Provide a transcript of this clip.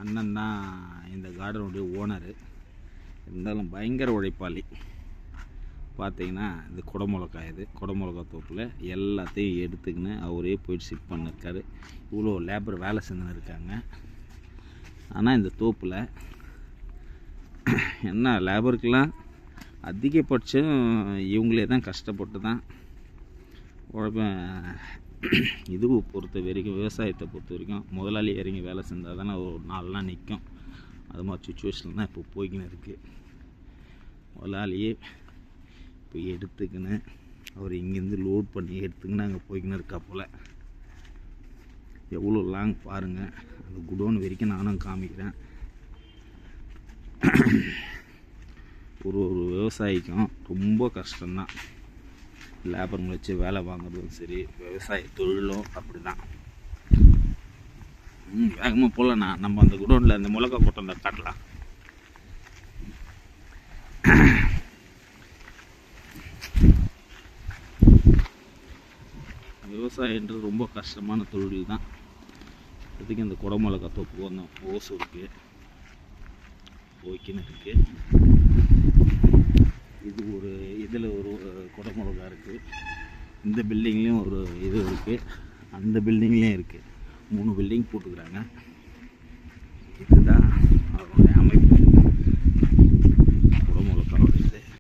அண்ணன் தான் இந்த கார்டனுடைய ஓனரு. இருந்தாலும் பயங்கர உழைப்பாளி. பார்த்தீங்கன்னா இது குடமிளகாய், இது குடமிளகா தோப்பில் எல்லாத்தையும் எடுத்துக்கின்னு அவரே போயிட்டு ஷிஃப்ட் பண்ணிருக்காரு. இவ்வளோ லேபர் வேலை செஞ்சுன்னு இருக்காங்க. ஆனால் இந்த தோப்பில் என்ன லேபருக்கெலாம் அதிகபட்சம் இவங்களே தான் கஷ்டப்பட்டு தான் உழைப்ப. இது பொறுத்த வரைக்கும், விவசாயத்தை பொறுத்த வரைக்கும் முதலாளி இறங்கி வேலை செஞ்சால் தானே ஒரு 4 நாள் நிற்கும். அது மாதிரி சுச்சுவேஷன் தான் இப்போ போய்க்கின்னு இருக்குது. முதலாளியே இப்போ எடுத்துக்கின்னு அவர் இங்கேருந்து லோட் பண்ணி எடுத்துக்கின்னு அங்கே போய்க்கின்னு இருக்கா போல். எவ்வளோ லாங் பாருங்கள். அந்த குடோன் வரைக்கும் நானும் காமிக்கிறேன். ஒரு விவசாயிக்கும் ரொம்ப கஷ்டம்தான். லேபருங்களை வச்சு வேலை வாங்குறதும் சரி, விவசாய தொழிலும் அப்படி தான். வேகமாக போகலண்ணா, நம்ம அந்த குடோனில் அந்த மிளகா கொட்டை அந்த காட்டலாம். விவசாயன்றது ரொம்ப கஷ்டமான தொழில் தான். இதுக்கு இந்த குடமிளகா தோப்புக்கு வந்தோம். ஓசு இருக்குது, ஓய்க்கின்னு இருக்குது. இது ஒரு இதில் ஒரு குடமிளகா இருக்குது. இந்த பில்டிங்லேயும் ஒரு இது இருக்குது, அந்த பில்டிங்லேயும் இருக்குது. 3 பில்டிங் போட்டுக்கிறாங்க. இதுதான் அவருடைய அமைப்பு.